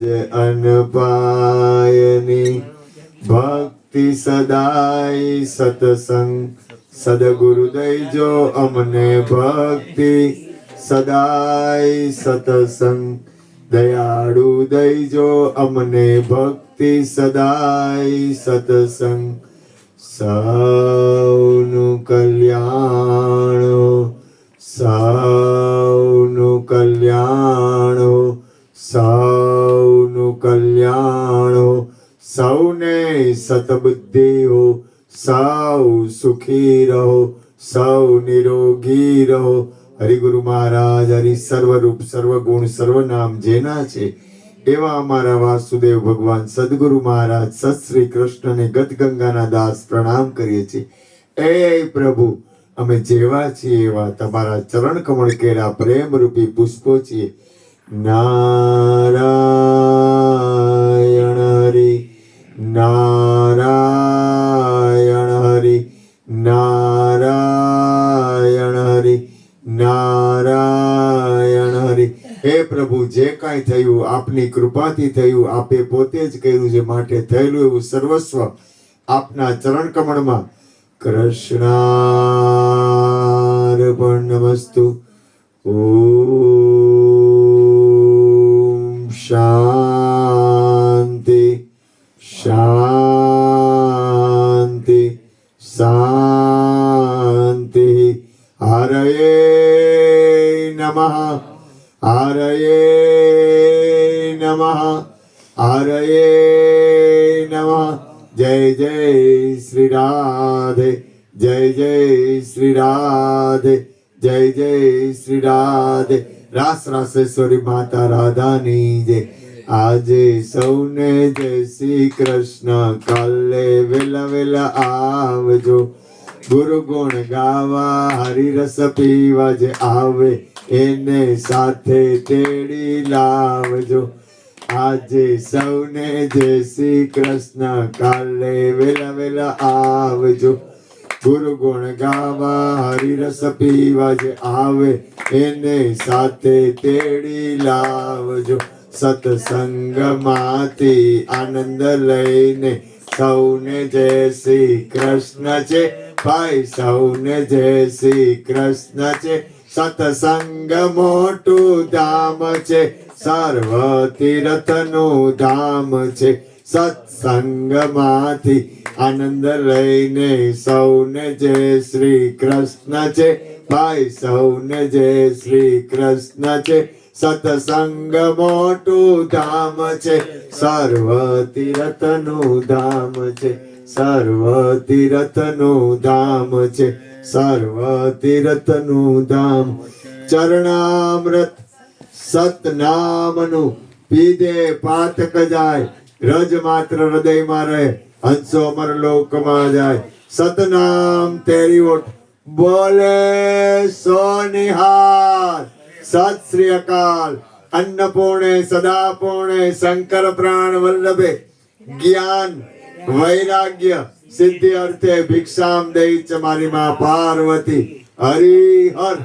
અનપાયની ભક્તિ સદાય સતસંગ સદગુરુ દઈજો અમને ભક્તિ સદાય સતસંગ દયાળુ દઈજો અમને ભક્તિ સદાય સતસંગ સૌનું કલ્યાણ સૌનું કલ્યાણ સૌનું કલ્યાણ સૌને સતબુદ્ધિ હો સૌ સુખી રહો સૌ નિરોગી રહો. હરિગુરુ મહારાજ હરિ સર્વરૂપ સર્વગુણ સર્વનામ જેના છે એવા અમારા વાસુદેવ ભગવાન સદગુરુ મહારાજ સત શ્રી કૃષ્ણને ગદગંગાના દાસ પ્રણામ કરીએ છીએ. એ પ્રભુ, અમે જેવા છીએ એવા તમારા ચરણ કમળ કેરા પ્રેમ રૂપી પુષ્પો છીએ. નારાયણ હરિ નારાયણ હરિ નારાયણ હરિ નારાયણ હરિ. હે પ્રભુ, જે કાંઈ થયું આપની કૃપાથી થયું, આપે પોતે જ કર્યું છે, માટે થયેલું એવું સર્વસ્વ આપના ચરણ કમળમાં કૃષ્ણાર્પણમસ્તુ. ઓમ શાંતિ શાંતિ શાંતિ. હરયે નમઃ હરયે નમઃ હરયે નમઃ. જય જય શ્રી રાધે જય જય શ્રી રાધે જય જય શ્રી રાધે. રાસ રાસેશ્વરી માતા રાધાની જય. આજે સૌને જય શ્રી કૃષ્ણ. કાલે વેલા વેલા આવજો, ગુરુ ગુણ ગાવા હરિરસ પીવા. જે આવે એને સાથે તેડી લાવજો. આજે સૌને જય શ્રી કૃષ્ણ. કાલે વેલા વેલા આવજો, ગુરુ ગુણ ગાવા હરિરસ પીવા. જે આવે એને સાથે તેડી લાવજો. સત્સંગમાંથી આનંદ લઈને સૌને જય શ્રી કૃષ્ણ છે ભાઈ, સૌને જય શ્રી કૃષ્ણ છે. સત્સંગ મોટું ધામ છે, સર્વ તીર્થનું ધામ છે. સત્સંગમાંથી આનંદ લઈને સૌને જય શ્રી કૃષ્ણ છે ભાઈ, સૌને જય શ્રી કૃષ્ણ છે. સત્સંગ મોટું ધામ છે, સર્વ તીર્થનું ધામ છે. સર્વ તીર્થનું ધામ છે, સર્વ તીર્થનું ધામ. ચરણામૃત સતનામનું પીધે પાતક જાય, રજ માત્ર હૃદયમાં રહે, હંસો અમર લોકમાં જાય. સતનામ તેરી ઓઠ બોલે સોનિહાર. સત શ્રી અકાલ. અન્નપૂર્ણે સદાપૂર્ણે શંકર પ્રાણ વલ્લભે જ્ઞાન વૈરાગ્ય સિદ્ધિ અર્થે ભિક્ષામ દઈ ચ મારી માં પાર્વતી. હરિ હર.